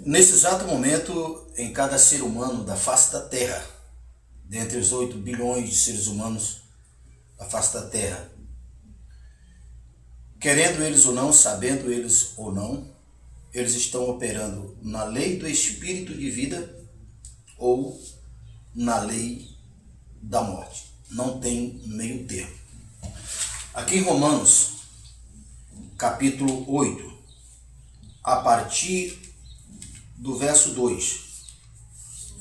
Nesse exato momento, em cada ser humano da face da Terra, dentre os 8 bilhões de seres humanos da face da Terra, querendo eles ou não, sabendo eles ou não, eles estão operando na lei do espírito de vida ou na lei da morte. Não tem meio termo. Aqui em Romanos, capítulo 8, a partir do verso 2,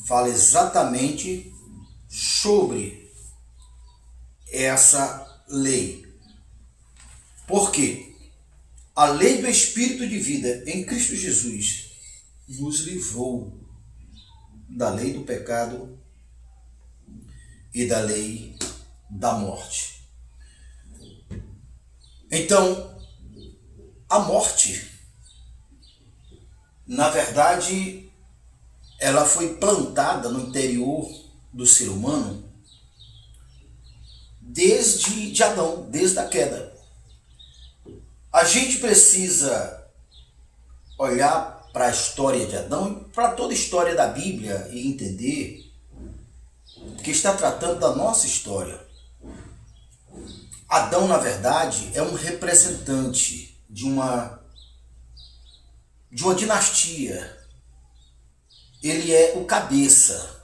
fala exatamente sobre essa lei. Por quê? A lei do Espírito de vida em Cristo Jesus nos livrou da lei do pecado e da lei da morte. Então, a morte, na verdade, ela foi plantada no interior do ser humano desde Adão, desde a queda. A gente precisa olhar para a história de Adão e para toda a história da Bíblia e entender que está tratando da nossa história. Adão, na verdade, é um representante de uma dinastia. Ele é o cabeça.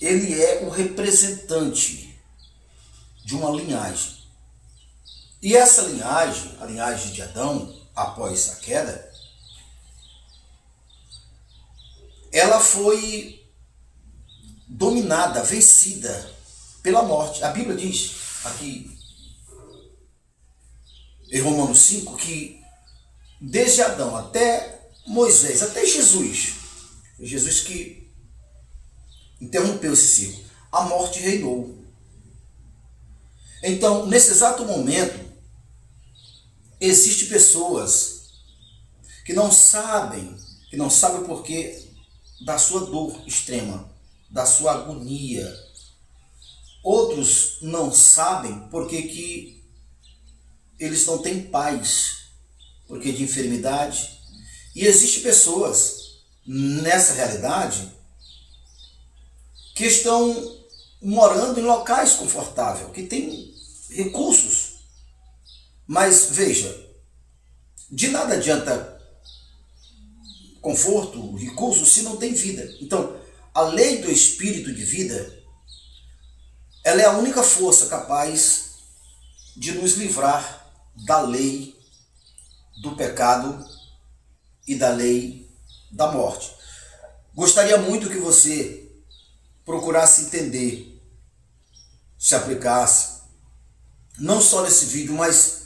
Ele é o representante de uma linhagem. E essa linhagem, a linhagem de Adão, após a queda, ela foi dominada, vencida pela morte. A Bíblia diz aqui em Romanos 5 que desde Adão até Moisés, até Jesus que interrompeu esse ciclo, a morte reinou. Então, nesse exato momento, existem pessoas que não sabem o porquê da sua dor extrema, da sua agonia. Outros não sabem porque que eles não têm paz, porque de enfermidade. E existem pessoas nessa realidade que estão morando em locais confortáveis, que têm recursos. Mas veja, de nada adianta conforto, recurso, se não tem vida. Então, a lei do espírito de vida, ela é a única força capaz de nos livrar da lei do pecado e da lei da morte. Gostaria muito que você procurasse entender, se aplicasse, não só nesse vídeo, mas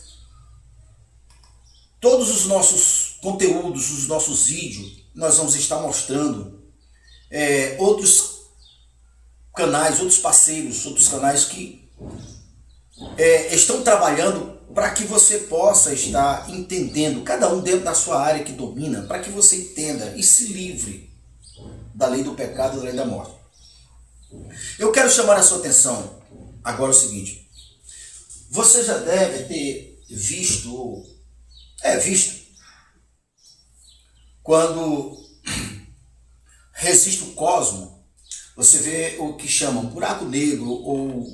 todos os nossos conteúdos, os nossos vídeos, nós vamos estar mostrando outros canais, outros parceiros, outros canais que estão trabalhando para que você possa estar entendendo, cada um dentro da sua área que domina, para que você entenda e se livre da lei do pecado e da lei da morte. Eu quero chamar a sua atenção agora o seguinte: você já deve ter visto quando resiste o cosmo, você vê o que chamam buraco negro ou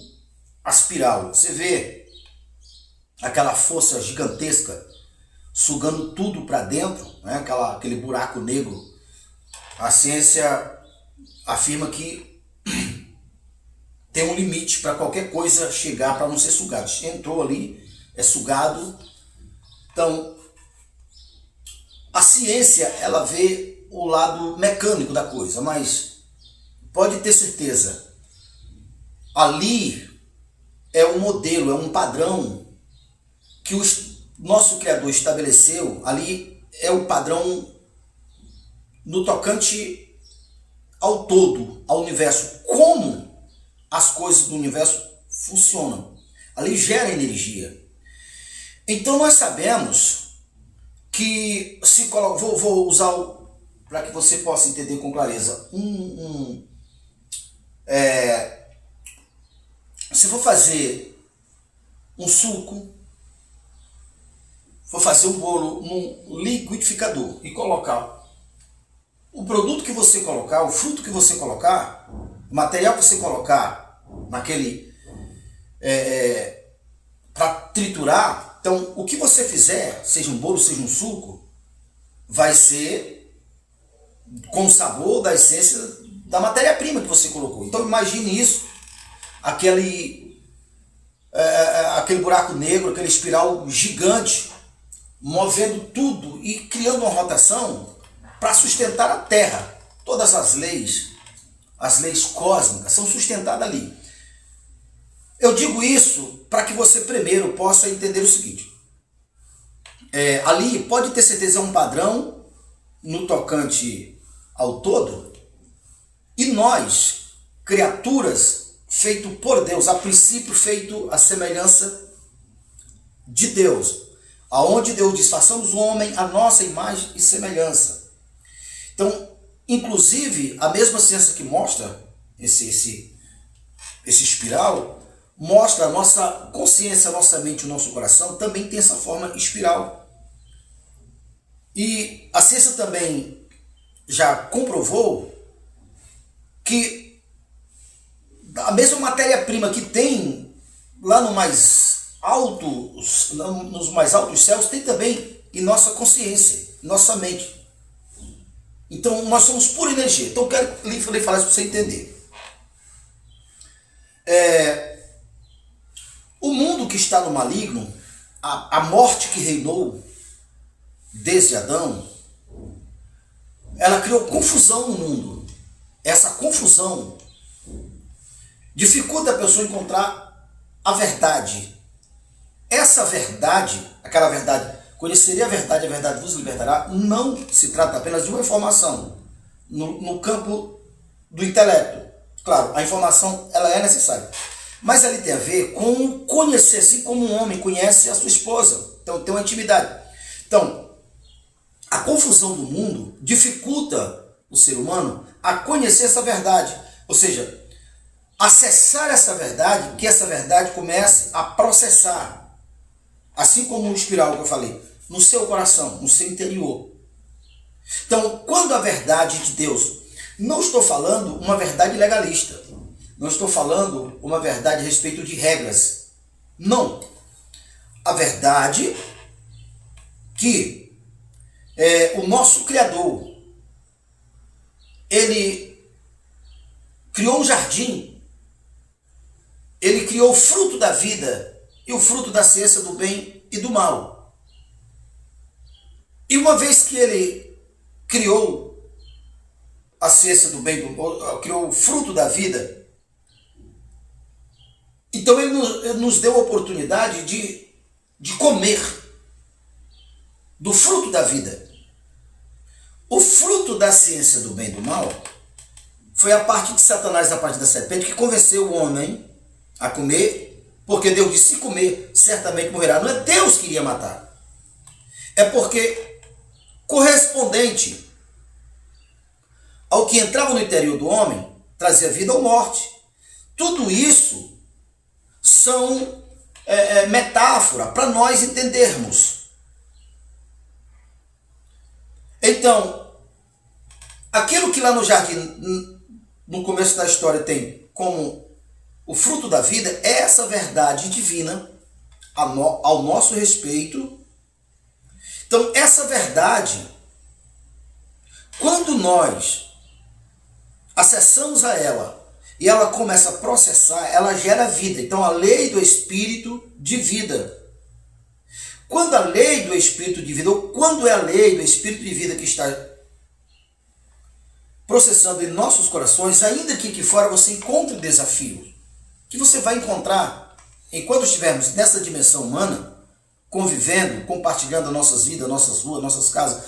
espiral. Você vê aquela força gigantesca sugando tudo para dentro, né? Aquele buraco negro. A ciência afirma que tem um limite para qualquer coisa chegar para não ser sugado. Entrou ali, é sugado. Então, a ciência, ela vê o lado mecânico da coisa, mas pode ter certeza, ali é um modelo, é um padrão que o nosso Criador estabeleceu. Ali é o padrão no tocante ao todo, ao universo, como as coisas do universo funcionam. Ali gera energia. Então nós sabemos que se coloca, vou usar para que você possa entender com clareza, se for fazer um suco, for fazer um bolo num liquidificador e colocar o produto que você colocar, o fruto que você colocar, o material que você colocar naquele para triturar, então o que você fizer, seja um bolo, seja um suco, vai ser com o sabor da essência da matéria-prima que você colocou. Então imagine isso, aquele buraco negro, aquele espiral gigante, movendo tudo e criando uma rotação para sustentar a Terra. Todas as leis cósmicas são sustentadas ali. Eu digo isso para que você primeiro possa entender o seguinte. Ali pode ter certeza é um padrão no tocante ao todo, e nós, criaturas feito por Deus, a princípio feito à semelhança de Deus, aonde Deus diz, façamos o homem a nossa imagem e semelhança. Então, inclusive, a mesma ciência que mostra esse espiral, mostra a nossa consciência, a nossa mente, o nosso coração, também tem essa forma espiral. E a ciência também já comprovou que a mesma matéria-prima que tem lá no nos mais altos céus, tem também em nossa consciência, em nossa mente. Então nós somos pura energia. Então eu quero lhe falar isso para você entender. O mundo que está no maligno, a morte que reinou desde Adão, ela criou confusão no mundo. Essa confusão dificulta a pessoa encontrar a verdade. Essa verdade, aquela verdade, conheceria a verdade vos libertará, não se trata apenas de uma informação no campo do intelecto. Claro, a informação ela é necessária, mas ela tem a ver com conhecer, assim como um homem conhece a sua esposa. Então tem uma intimidade. Então, a confusão do mundo dificulta o ser humano a conhecer essa verdade, ou seja, acessar essa verdade, que essa verdade comece a processar, assim como o espiral que eu falei, no seu coração, no seu interior. Então, quando a verdade de Deus, não estou falando uma verdade legalista, não estou falando uma verdade a respeito de regras, não. A verdade que o nosso Criador, ele criou um jardim, ele criou o fruto da vida e o fruto da ciência do bem e do mal. E uma vez que ele criou a ciência do bem, criou o fruto da vida, então ele nos deu a oportunidade de comer do fruto da vida. O fruto da ciência do bem e do mal foi a parte de Satanás, a parte da serpente, que convenceu o homem a comer, porque Deus disse, se comer, certamente morrerá. Não é Deus que iria matar. É porque, correspondente ao que entrava no interior do homem, trazia vida ou morte. Tudo isso são metáfora para nós entendermos. Então, aquilo que lá no jardim, no começo da história, tem como o fruto da vida, é essa verdade divina ao nosso respeito. Então, essa verdade, quando nós acessamos a ela e ela começa a processar, ela gera vida. Então, a lei do Espírito de vida. Quando a lei do Espírito de vida, ou quando é a lei do Espírito de vida que está processando em nossos corações, ainda que aqui fora você encontre desafios, que você vai encontrar enquanto estivermos nessa dimensão humana, convivendo, compartilhando nossas vidas, nossas ruas, nossas casas,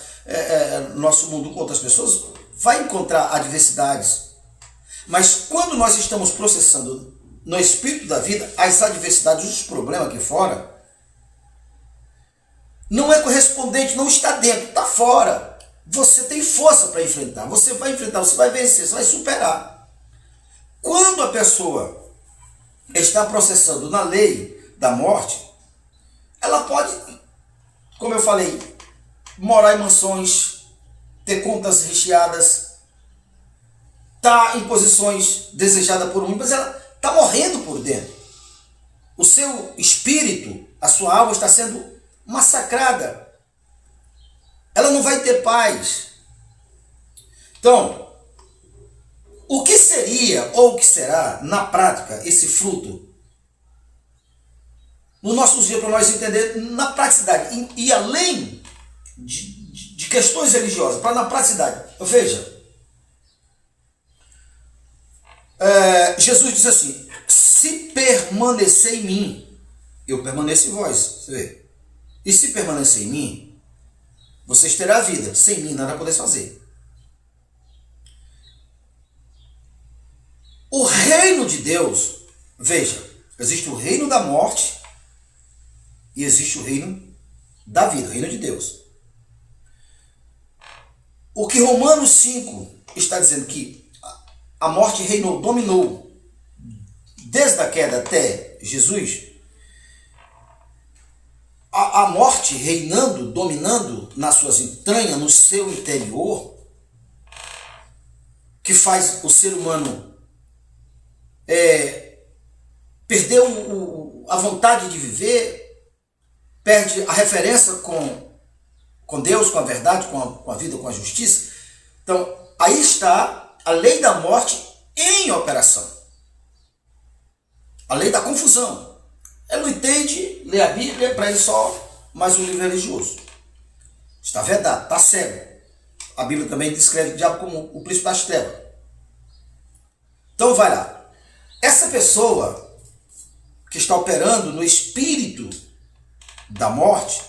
nosso mundo com outras pessoas, vai encontrar adversidades. Mas quando nós estamos processando no Espírito da vida, as adversidades, os problemas aqui fora, não é correspondente, não está dentro, está fora. Você tem força para enfrentar, você vai enfrentar, você vai vencer, você vai superar. Quando a pessoa está processando na lei da morte, ela pode, como eu falei, morar em mansões, ter contas recheadas, está em posições desejadas por um, mas ela está morrendo por dentro. O seu espírito, a sua alma está sendo massacrada. Ela não vai ter paz. Então, o que seria ou o que será, na prática, esse fruto? Nos nossos dias, para nós entender na praticidade, e além de questões religiosas, para na praticidade. Veja, Jesus diz assim: se permanecer em mim, eu permaneço em vós. Você vê? E se permanecer em mim, vocês terão a vida. Sem mim, nada podeis fazer. O reino de Deus, veja, existe o reino da morte e existe o reino da vida, o reino de Deus. O que Romanos 5 está dizendo que a morte reinou, dominou, desde a queda até Jesus, a morte reinando, dominando nas suas entranhas, no seu interior, que faz o ser humano perder a vontade de viver, perde a referência com Deus, com a verdade, com a vida, com a justiça. Então, aí está a lei da morte em operação. A lei da confusão. Ele não entende, lê a Bíblia, para ele só mais um livro religioso. Está vedado, está cego. A Bíblia também descreve o diabo como o príncipe das trevas. Então vai lá. Essa pessoa que está operando no espírito da morte,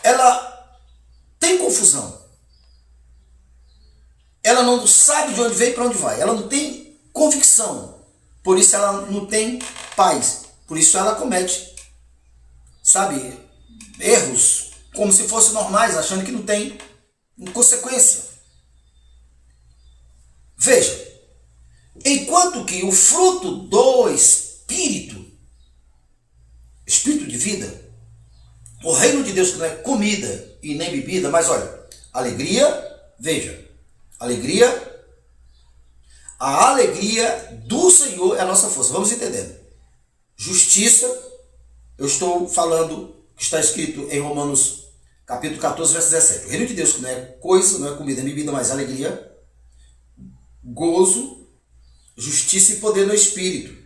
ela tem confusão. Ela não sabe de onde veio e para onde vai. Ela não tem convicção. Por isso ela não tem paz. Por isso ela comete, sabe, erros como se fossem normais, achando que não tem consequência. Veja, enquanto que o fruto do espírito de vida, o reino de Deus, que não é comida e nem bebida, mas olha, alegria, veja, alegria, a alegria do Senhor é a nossa força. Vamos entendendo. Justiça, eu estou falando que está escrito em Romanos capítulo 14, verso 17. O reino de Deus, que não é coisa, não é comida nem bebida, mas alegria, gozo, justiça e poder no Espírito.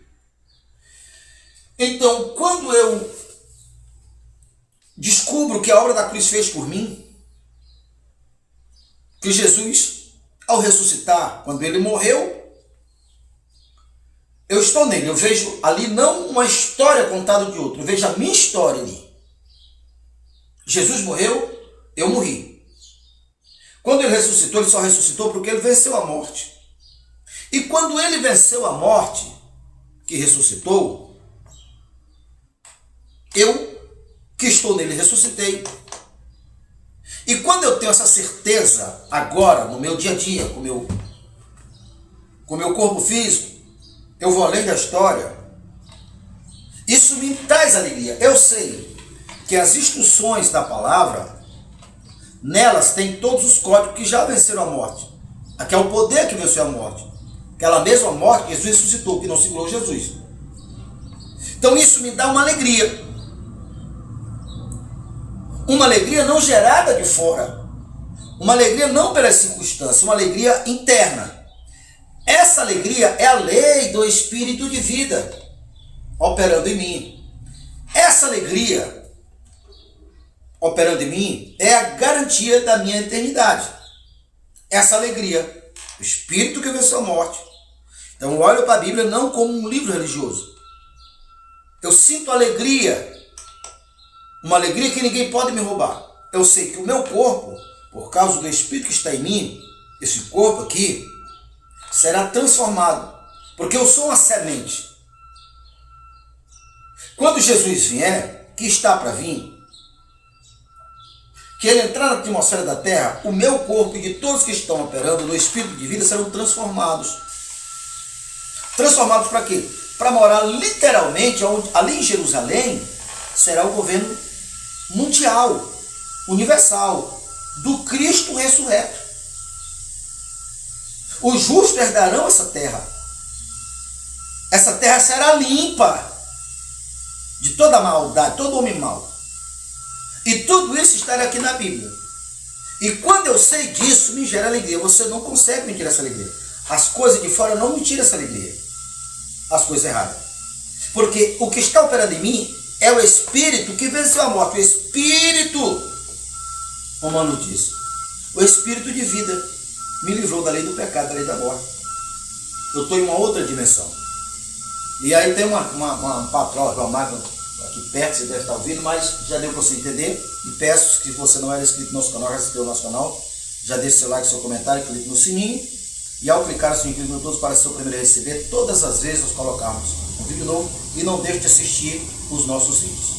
Então, quando eu descubro que a obra da cruz fez por mim, que Jesus, ao ressuscitar, quando ele morreu, eu estou nele, eu vejo ali não uma história contada de outro, eu vejo a minha história ali. Jesus morreu, eu morri. Quando ele ressuscitou, ele só ressuscitou porque ele venceu a morte. E quando ele venceu a morte, que ressuscitou, eu, que estou nele, ressuscitei. E quando eu tenho essa certeza, agora, no meu dia a dia, com o meu corpo físico, eu vou além da história, isso me traz alegria. Eu sei que as instruções da palavra, nelas tem todos os códigos que já venceram a morte. Aqui é o poder que venceu a morte. Aquela mesma morte que Jesus ressuscitou, que não segurou Jesus. Então isso me dá uma alegria. Uma alegria não gerada de fora. Uma alegria não pelas circunstâncias, uma alegria interna. Essa alegria é a lei do Espírito de vida operando em mim. Essa alegria operando em mim é a garantia da minha eternidade. Essa alegria, o Espírito que venceu a morte. Então eu olho para a Bíblia não como um livro religioso. Eu sinto alegria, uma alegria que ninguém pode me roubar. Eu sei que o meu corpo, por causa do Espírito que está em mim, esse corpo aqui, será transformado, porque eu sou uma semente. Quando Jesus vier, que está para vir, que ele entrar na atmosfera da terra, o meu corpo e de todos que estão operando no Espírito de vida serão transformados. Transformados para quê? Para morar literalmente, ali em Jerusalém, será o governo mundial. universal, do Cristo ressurreto. Os justos herdarão essa terra. Essa terra será limpa de toda maldade, todo homem mau. E tudo isso está aqui na Bíblia. E quando eu sei disso, me gera alegria. Você não consegue me tirar essa alegria. As coisas de fora não me tiram essa alegria. As coisas erradas. Porque o que está operando em mim é o Espírito que venceu a morte. O Espírito, Romano diz, o Espírito de vida me livrou da lei do pecado, da lei da morte. Eu estou em uma outra dimensão. E aí tem uma patroa, uma máquina aqui perto, você deve estar ouvindo, mas já deu para você entender. E peço que se você não era inscrito no nosso canal, já se inscreva no nosso canal, já deixe seu like, seu comentário, clique no sininho. E ao clicar no sininho, clique no todos para ser o primeiro a receber todas as vezes nós colocarmos um vídeo novo. E não deixe de assistir os nossos vídeos.